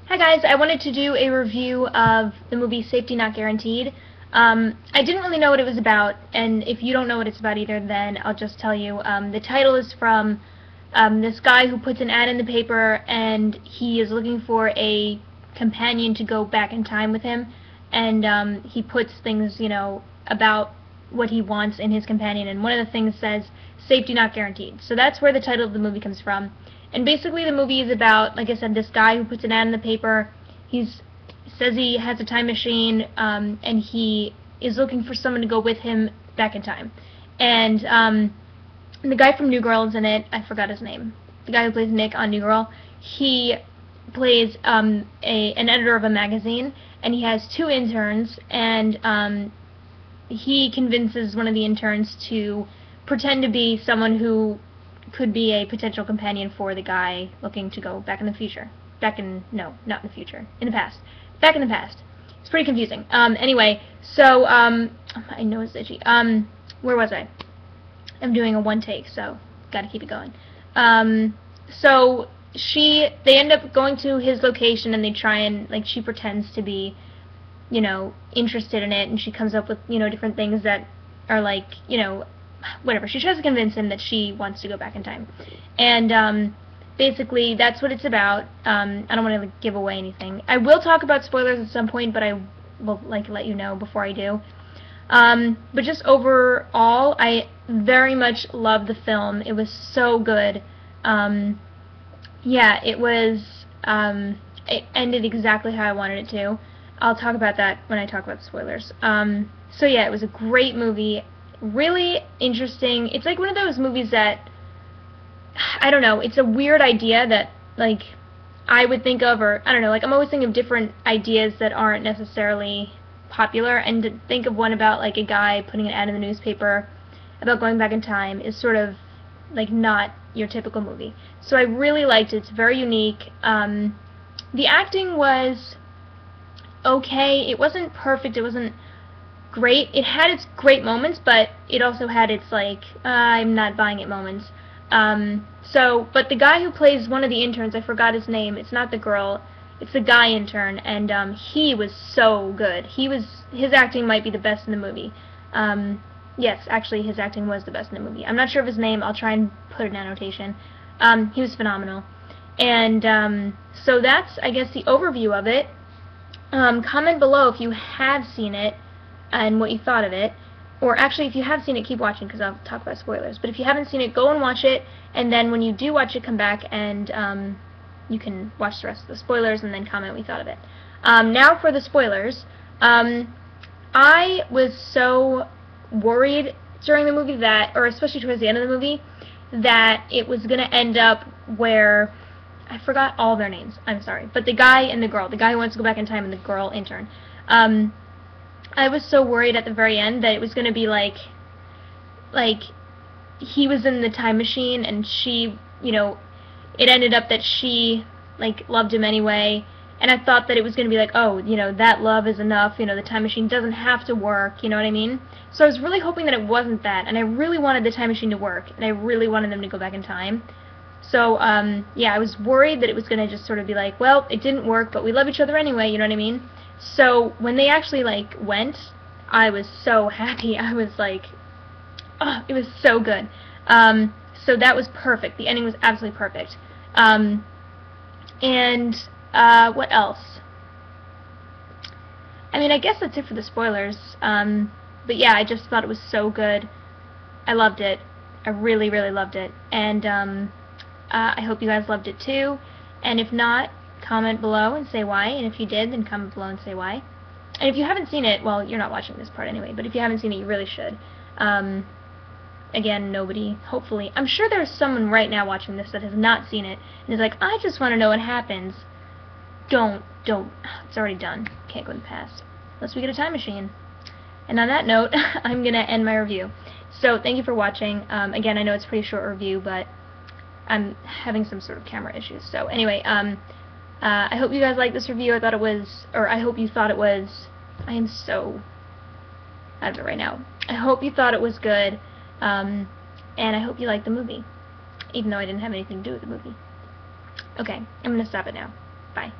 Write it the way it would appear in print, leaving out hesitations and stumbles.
Hi guys, I wanted to do a review of the movie Safety Not Guaranteed. I didn't really know what it was about, and if you don't know what it's about either, then I'll just tell you. The title is from this guy who puts an ad in the paper, and he is looking for a companion to go back in time with him, and he puts things, about what he wants in his companion, and one of the things says, Safety Not Guaranteed. So that's where the title of the movie comes from. And basically the movie is about, like I said, this guy who puts an ad in the paper. He says he has a time machine, and he is looking for someone to go with him back in time. And the guy from New Girl is in it. I forgot his name. The guy who plays Nick on New Girl. He plays an editor of a magazine, and he has two interns, and he convinces one of the interns to pretend to be someone who could be a potential companion for the guy looking to go back in the future. No, not in the future. In the past. Back in the past. It's pretty confusing. Anyway, so, my nose is itchy. Where was I? I'm doing a one take, so gotta keep it going. So, they end up going to his location, and they try and, she pretends to be, interested in it, and she comes up with, different things that are whatever. She tries to convince him that she wants to go back in time. And basically that's what it's about. I don't want to give away anything. I will talk about spoilers at some point, but I will let you know before I do. But just overall, I very much loved the film. It was so good. Yeah, it was it ended exactly how I wanted it to. I'll talk about that when I talk about the spoilers. So yeah, it was a great movie. Really interesting. It's like one of those movies that, I don't know, it's a weird idea that, I would think of, or, I don't know, I'm always thinking of different ideas that aren't necessarily popular, and to think of one about, a guy putting an ad in the newspaper about going back in time is sort of, not your typical movie. So I really liked it. It's very unique. The acting was okay. It wasn't perfect. It wasn't great. It had its great moments, but it also had its I'm not buying it moments. But the guy who plays one of the interns, I forgot his name. It's not the girl. It's the guy intern, and he was so good. His acting might be the best in the movie. Yes, actually, his acting was the best in the movie. I'm not sure of his name. I'll try and put an annotation. He was phenomenal. And so that's, I guess, the overview of it. Comment below if you have seen it and what you thought of it. Or actually, if you have seen it, keep watching, because I'll talk about spoilers. But if you haven't seen it, go and watch it, and then when you do watch it, come back and you can watch the rest of the spoilers and then comment what you thought of it. Now for the spoilers. I was so worried during the movie that, or especially towards the end of the movie, that it was going to end up where, I forgot all their names, I'm sorry, but the guy and the girl, the guy who wants to go back in time and the girl intern. I was so worried at the very end that it was going to be he was in the time machine, and she, it ended up that she, loved him anyway, and I thought that it was going to be oh, that love is enough, the time machine doesn't have to work, you know what I mean? So I was really hoping that it wasn't that, and I really wanted the time machine to work, and I really wanted them to go back in time. So, yeah, I was worried that it was going to just sort of be well, it didn't work, but we love each other anyway, you know what I mean? So when they actually went, I was so happy. I was oh, it was so good. So that was perfect. The ending was absolutely perfect. What else? I mean, I guess that's it for the spoilers. But yeah, I just thought it was so good. I loved it. I really, really loved it. And I hope you guys loved it too. And if not, comment below and say why, and if you did, then comment below and say why. And if you haven't seen it, well, you're not watching this part anyway, but if you haven't seen it, you really should. Again, nobody, hopefully, I'm sure there's someone right now watching this that has not seen it, and is I just want to know what happens. Don't, it's already done. Can't go in the past. Unless we get a time machine. And on that note, I'm going to end my review. So, thank you for watching. Again, I know it's a pretty short review, but I'm having some sort of camera issues. So, anyway, I hope you guys liked this review. I hope you thought it was, I am so out of it right now. I hope you thought it was good, and I hope you liked the movie, even though I didn't have anything to do with the movie. Okay, I'm going to stop it now. Bye.